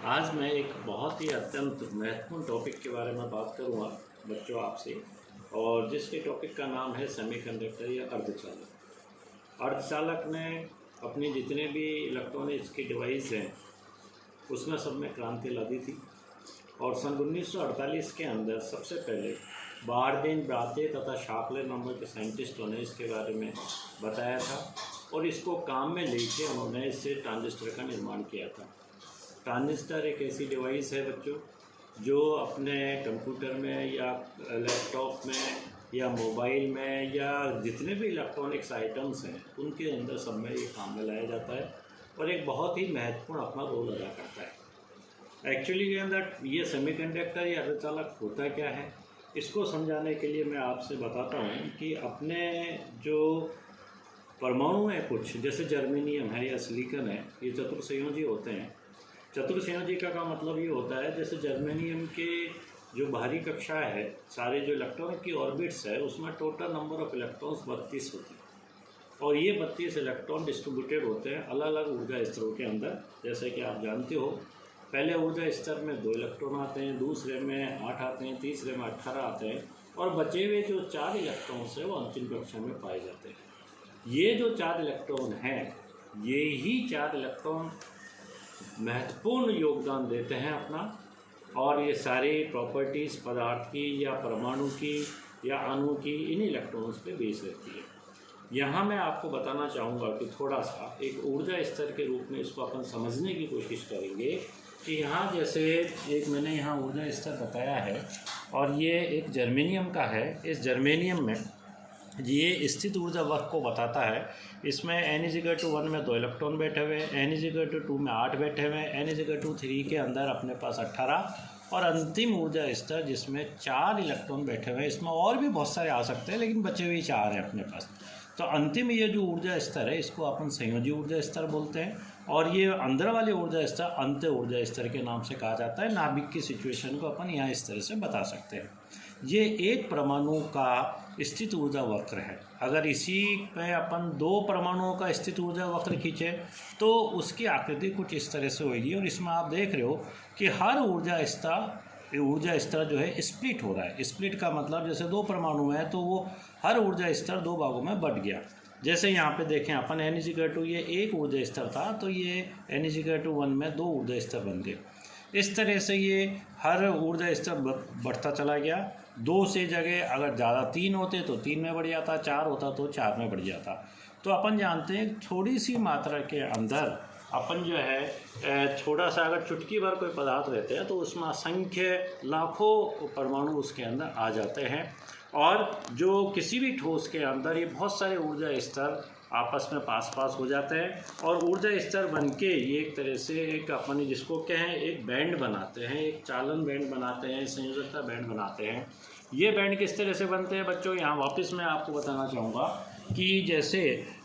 आज मैं एक बहुत ही अत्यंत महत्वपूर्ण टॉपिक के बारे में बात करूंगा बच्चों आपसे, और जिसके टॉपिक का नाम है सेमीकंडक्टर या अर्धचालक। अर्धचालक ने अपनी जितने भी इलेक्ट्रॉनिक्स की डिवाइस हैं उसमें सब में क्रांति ला दी थी। और सन 1948 के अंदर सबसे पहले बार्डेन, ब्राते तथा शार्पले नामक के साइंटिस्टों ने इसके बारे में बताया था और इसको काम में लेके उन्होंने इससे ट्रांजिस्टर का निर्माण किया था। ट्रांजिस्टर एक ऐसी डिवाइस है बच्चों जो अपने कंप्यूटर में या लैपटॉप में या मोबाइल में या जितने भी इलेक्ट्रॉनिक्स आइटम्स हैं उनके अंदर सब में ये काम में लाया जाता है और एक बहुत ही महत्वपूर्ण अपना रोल अदा करता है। एक्चुअली के अंदर ये सेमीकंडक्टर या अर्धचालक होता क्या है, इसको समझाने के लिए मैं आपसे बताता हूँ कि अपने जो परमाणु हैं कुछ, जैसे जर्मेनियम है या सिलिकॉन है, ये चतुर्संयोजी होते हैं। चतुर्संयोजिका का मतलब ये होता है जैसे जर्मेनियम के जो बाहरी कक्षा है, सारे जो इलेक्ट्रॉन की ऑर्बिट्स है उसमें टोटल नंबर ऑफ इलेक्ट्रॉन्स 32 होती है और ये 32 इलेक्ट्रॉन डिस्ट्रीब्यूटेड होते हैं अलग अलग ऊर्जा स्तरों के अंदर। जैसे कि आप जानते हो, पहले ऊर्जा स्तर में 2 इलेक्ट्रॉन आते हैं, दूसरे में 8 आते हैं, तीसरे में 18 आते हैं और बचे हुए जो 4 इलेक्ट्रॉन्स हैं वो अंतिम कक्षा में पाए जाते हैं। ये जो 4 इलेक्ट्रॉन हैं, ये ही 4 इलेक्ट्रॉन महत्वपूर्ण योगदान देते हैं अपना, और ये सारी प्रॉपर्टीज़ पदार्थ की या परमाणु की या अणु की इन इलेक्ट्रॉन्स पे बेस रहती है। यहाँ मैं आपको बताना चाहूँगा कि थोड़ा सा एक ऊर्जा स्तर के रूप में इसको अपन समझने की कोशिश करेंगे कि यहाँ जैसे एक मैंने यहाँ ऊर्जा स्तर बताया है और ये एक जर्मेनियम का है। इस जर्मेनियम में ये स्थित ऊर्जा वर्ग को बताता है। इसमें n=1 में 2 इलेक्ट्रॉन बैठे हुए, n=2 में 8 बैठे हुए, n=3 के अंदर अपने पास 18 और अंतिम ऊर्जा स्तर जिसमें 4 इलेक्ट्रॉन बैठे हुए हैं। इसमें और भी बहुत सारे आ सकते हैं लेकिन बचे हुए 4 हैं अपने पास। तो अंतिम ये जो ऊर्जा स्तर है इसको अपन संयोजी ऊर्जा स्तर बोलते हैं और ये अंदर वाले ऊर्जा स्तर अंत्य ऊर्जा स्तर के नाम से कहा जाता है। नाभिक की सिचुएशन को अपन यहाँ इस तरह से बता सकते हैं। ये एक परमाणु का स्थित ऊर्जा वक्र है। अगर इसी में अपन 2 परमाणुओं का स्थित ऊर्जा वक्र खींचे तो उसकी आकृति कुछ इस तरह से होगी और इसमें आप देख रहे हो कि हर ऊर्जा स्तर जो है स्प्लिट हो रहा है। स्प्लिट का मतलब जैसे 2 परमाणु हैं तो वो हर ऊर्जा स्तर 2 भागों में बट गया। जैसे यहाँ पे देखें अपन n=2 ये एक ऊर्जा स्तर था तो ये n=1 में 2 ऊर्जा स्तर बन गए। इस तरह से ये हर ऊर्जा स्तर बढ़ता चला गया। 2 से जगह अगर ज़्यादा 3 होते तो 3 में बढ़ जाता, 4 होता तो 4 में बढ़ जाता। तो अपन जानते हैं थोड़ी सी मात्रा के अंदर अपन जो है थोड़ा सा अगर चुटकी भर कोई पदार्थ रहते हैं तो उसमें असंख्य लाखों परमाणु उसके अंदर आ जाते हैं और जो किसी भी ठोस के अंदर ये बहुत सारे ऊर्जा स्तर आपस में पास हो जाते हैं और ऊर्जा स्तर बनके ये एक तरह से एक अपन जिसको कहें एक बैंड बनाते हैं, एक चालन बैंड बनाते हैं, संयोजकता बैंड बनाते हैं। ये बैंड किस तरह से बनते हैं बच्चों, यहाँ वापस मैं आपको बताना चाहूँगा कि जैसे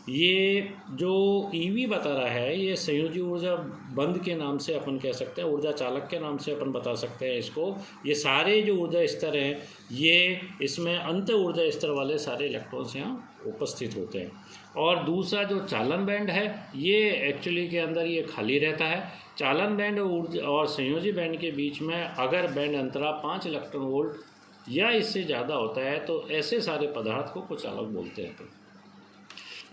ये जो ईवी बता रहा है ये संयोजी ऊर्जा बंध के नाम से अपन कह सकते हैं, ऊर्जा चालक के नाम से अपन बता सकते हैं इसको। ये सारे जो ऊर्जा स्तर हैं ये इसमें अंत ऊर्जा स्तर वाले सारे इलेक्ट्रॉन्स यहाँ उपस्थित होते हैं। और दूसरा जो चालन बैंड है ये एक्चुअली के अंदर ये खाली रहता है। चालन बैंड और संयोजी बैंड के बीच में अगर बैंड अंतराल 5 इलेक्ट्रॉन वोल्ट या इससे ज़्यादा होता है तो ऐसे सारे पदार्थ को कुचालक बोलते हैं।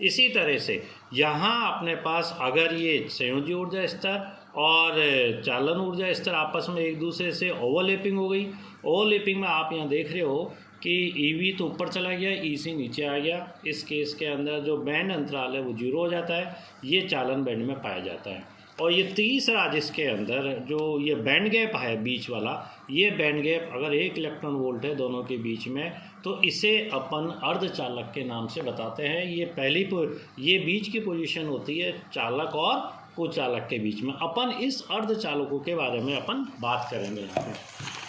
इसी तरह से यहाँ अपने पास अगर ये संयोजी ऊर्जा स्तर और चालन ऊर्जा स्तर आपस में एक दूसरे से ओवरलैपिंग हो गई। ओवरलैपिंग में आप यहाँ देख रहे हो कि EV तो ऊपर चला गया, EC नीचे आ गया। इस केस के अंदर जो बैंड अंतराल है वो 0 हो जाता है, ये चालन बैंड में पाया जाता है। और ये तीसरा जिसके अंदर जो ये बैंड गैप है बीच वाला, ये बैंड गैप अगर 1 इलेक्ट्रॉन वोल्ट है दोनों के बीच में तो इसे अपन अर्धचालक के नाम से बताते हैं। ये बीच की पोजीशन होती है चालक और कुचालक के बीच में। अपन इस अर्धचालकों के बारे में अपन बात करेंगे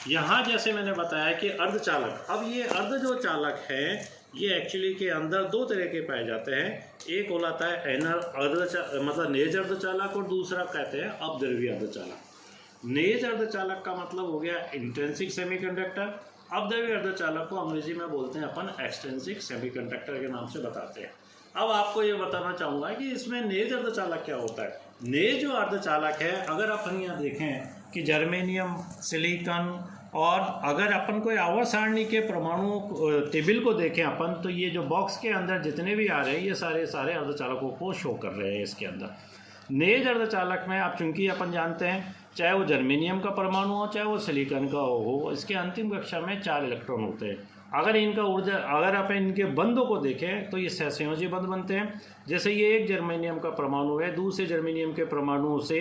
यहाँ जैसे मैंने बताया कि अर्धचालक, अब ये अर्ध जो चालक है ये एक्चुअली के अंदर 2 तरह के पाए जाते हैं। एक होता है मतलब नेज अर्धचालक और दूसरा कहते हैं अपद्रव्य अर्धचालक। नेज अर्धचालक का मतलब हो गया इंट्रिंसिक सेमीकंडक्टर। अपद्रव्य अर्धचालक को अंग्रेजी में बोलते हैं अपन एक्सट्रिंसिक सेमीकंडक्टर के नाम से बताते हैं। अब आपको ये बताना चाहूँगा कि इसमें नेज अर्धचालक क्या होता है। नेज जो अर्धचालक है, अगर अपन यहाँ देखें कि जर्मेनियम, सिलिकॉन, और अगर अपन कोई आवर्त सारणी के परमाणु टेबल को देखें अपन, तो ये जो बॉक्स के अंदर जितने भी आ रहे हैं ये सारे अर्धचालकों को शो कर रहे हैं इसके अंदर। नेज अर्धचालक में अब चूंकि अपन जानते हैं चाहे वो जर्मेनियम का परमाणु हो चाहे वो सिलिकॉन का हो, इसके अंतिम कक्षा में 4 इलेक्ट्रॉन होते हैं। अगर आप इनके बंधों को देखें तो ये सहसंयोजी बंध बनते हैं। जैसे ये एक जर्मेनियम का परमाणु है, दूसरे जर्मेनियम के परमाणुओं से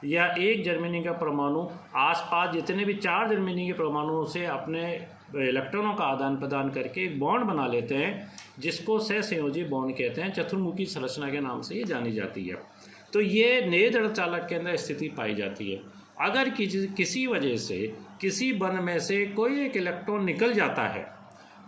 या एक जर्मेनियम का परमाणु आसपास जितने भी 4 जर्मेनियम के परमाणुओं से अपने इलेक्ट्रॉनों का आदान प्रदान करके एक बॉन्ड बना लेते हैं, जिसको सहसंयोजी बॉन्ड कहते हैं। चतुर्मुखी संरचना के नाम से ये जानी जाती है। तो ये नेज अर्धचालक के अंदर स्थिति पाई जाती है। अगर किसी वजह से किसी बंध में से कोई एक इलेक्ट्रॉन निकल जाता है,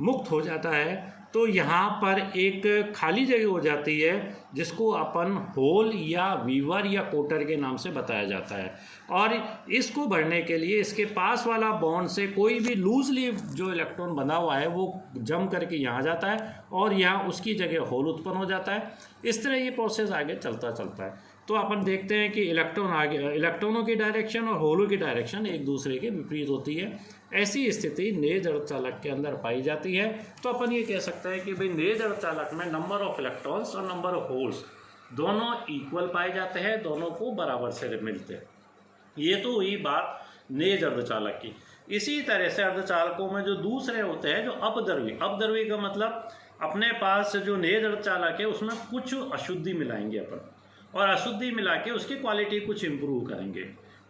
मुक्त हो जाता है, तो यहाँ पर एक खाली जगह हो जाती है जिसको अपन होल या वीवर या कोटर के नाम से बताया जाता है। और इसको भरने के लिए इसके पास वाला बॉन्ड से कोई भी लूजली जो इलेक्ट्रॉन बना हुआ है वो जम करके यहाँ जाता है और यहाँ उसकी जगह होल उत्पन्न हो जाता है। इस तरह ये प्रोसेस आगे चलता है। तो अपन देखते हैं कि इलेक्ट्रॉनों की डायरेक्शन और होलों की डायरेक्शन एक दूसरे के विपरीत होती है। ऐसी स्थिति नेज अर्धचालक के अंदर पाई जाती है। तो अपन ये कह सकते हैं कि भाई नेज अर्धचालक में नंबर ऑफ इलेक्ट्रॉन्स और नंबर ऑफ होल्स दोनों इक्वल पाए जाते हैं, दोनों को बराबर से मिलते हैं। ये तो हुई बात नेज अर्धचालक की। इसी तरह से अर्धचालकों में जो दूसरे होते हैं जो अपद्रव्य का मतलब अपने पास जो नेज अर्धचालक है उसमें कुछ अशुद्धि मिलाएंगे अपन, और अशुद्धि मिला के उसकी क्वालिटी कुछ इम्प्रूव करेंगे।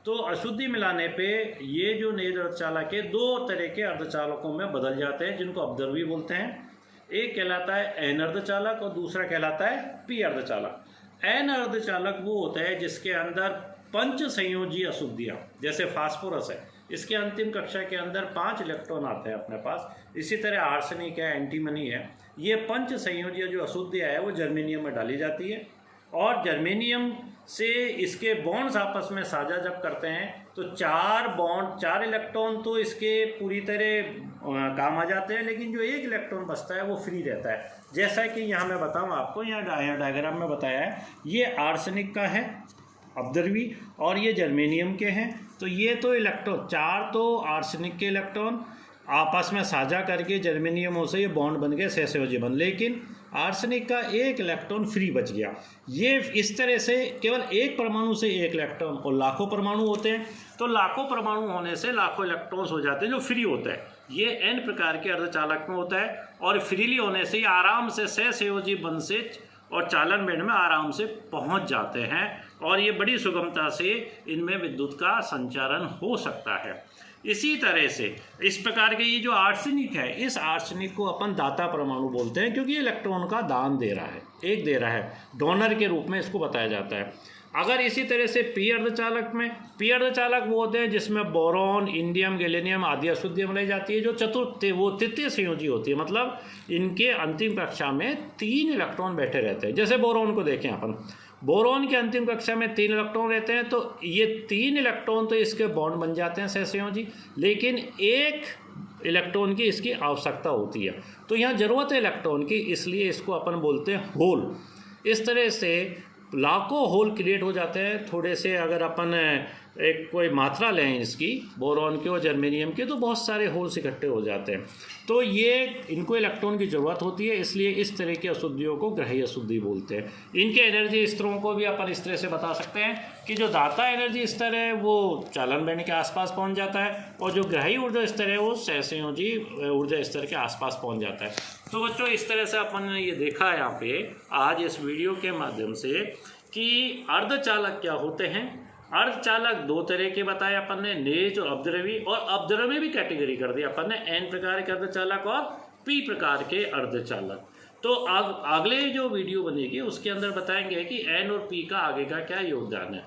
तो अशुद्धि मिलाने पे ये जो नेज अर्धचालक है 2 तरह के अर्धचालकों में बदल जाते हैं, जिनको अपद्रव्य बोलते हैं। एक कहलाता है एन अर्धचालक और दूसरा कहलाता है पी अर्धचालक। एन अर्धचालक वो होता है जिसके अंदर 5 संयोजी अशुद्धियाँ, जैसे फास्फोरस है, इसके अंतिम कक्षा के अंदर 5 इलेक्ट्रॉन आते हैं अपने पास। इसी तरह आर्सेनिक है, एंटीमनी है, ये 5 संयोजी जो अशुद्धियाँ है वो जर्मेनियम में डाली जाती है। और जर्मेनियम से इसके बॉन्ड्स आपस में साझा जब करते हैं तो 4 इलेक्ट्रॉन तो इसके पूरी तरह काम आ जाते हैं, लेकिन जो 1 इलेक्ट्रॉन बचता है वो फ्री रहता है। जैसा कि यहाँ मैं बताऊँ आपको, यहाँ डायग्राम में बताया है, ये आर्सेनिक का है अपद्रव्य और ये जर्मेनियम के हैं। तो ये तो इलेक्ट्रॉन 4 तो आर्सेनिक के इलेक्ट्रॉन आपस में साझा करके जर्मेनियमों से ये बॉन्ड बन गए सहसंयोजी बंध, लेकिन आर्सेनिक का 1 इलेक्ट्रॉन फ्री बच गया। ये इस तरह से केवल एक परमाणु से 1 इलेक्ट्रॉन और लाखों परमाणु होते हैं, तो लाखों परमाणु होने से लाखों इलेक्ट्रॉन्स हो जाते हैं जो फ्री होता है। ये n प्रकार के अर्धचालक में होता है और फ्रीली होने से ये आराम से सहसंयोजी बंध से और चालन बैंड में आराम से पहुंच जाते हैं और ये बड़ी सुगमता से इनमें विद्युत का संचारण हो सकता है। इसी तरह से इस प्रकार के ये जो आर्सेनिक है, इस आर्सेनिक को अपन दाता परमाणु बोलते हैं, क्योंकि ये इलेक्ट्रॉन का दान दे रहा है, एक दे रहा है, डोनर के रूप में इसको बताया जाता है। अगर इसी तरह से पी अर्धचालक में, पी अर्धचालक वो होते हैं जिसमें बोरॉन, इंडियम, गैलेनियम आदि अशुद्धियाँ बनाई जाती है, जो तृतीय संयोजी होती है, मतलब इनके अंतिम कक्षा में 3 इलेक्ट्रॉन बैठे रहते हैं। जैसे बोरॉन को देखें अपन, बोरॉन के अंतिम कक्षा में 3 इलेक्ट्रॉन रहते हैं, तो ये 3 इलेक्ट्रॉन तो इसके बॉन्ड बन जाते हैं सहसंयोजी, लेकिन 1 इलेक्ट्रॉन की इसकी आवश्यकता होती है। तो यहाँ ज़रूरत है इलेक्ट्रॉन की, इसलिए इसको अपन बोलते हैं होल। इस तरह से लाखों होल क्रिएट हो जाते हैं। थोड़े से अगर अपन एक कोई मात्रा लें इसकी, बोरॉन के और जर्मेनियम के, तो बहुत सारे होल्स इकट्ठे हो जाते हैं। तो ये इनको इलेक्ट्रॉन की ज़रूरत होती है, इसलिए इस तरह की अशुद्धियों को ग्रही अशुद्धि बोलते हैं। इनके एनर्जी स्तरों को भी अपन इस तरह से बता सकते हैं कि जो दाता एनर्जी स्तर है वो चालन बैंड के आसपास पहुंच जाता है और जो ग्रही ऊर्जा स्तर है वो सहसंयोजी ऊर्जा स्तर के आसपास पहुंच जाता है। तो बच्चों, इस तरह से अपन ने ये देखा है यहाँ पे आज इस वीडियो के माध्यम से कि अर्धचालक क्या होते हैं। अर्धचालक 2 तरह के बताए अपन ने, नेज और अपद्रव्य, और अपद्रव्य भी कैटेगरी कर दी अपन ने, n प्रकार के अर्धचालक और p प्रकार के अर्धचालक। तो अगले जो वीडियो बनेगी उसके अंदर बताएंगे कि n और p का आगे का क्या योगदान है।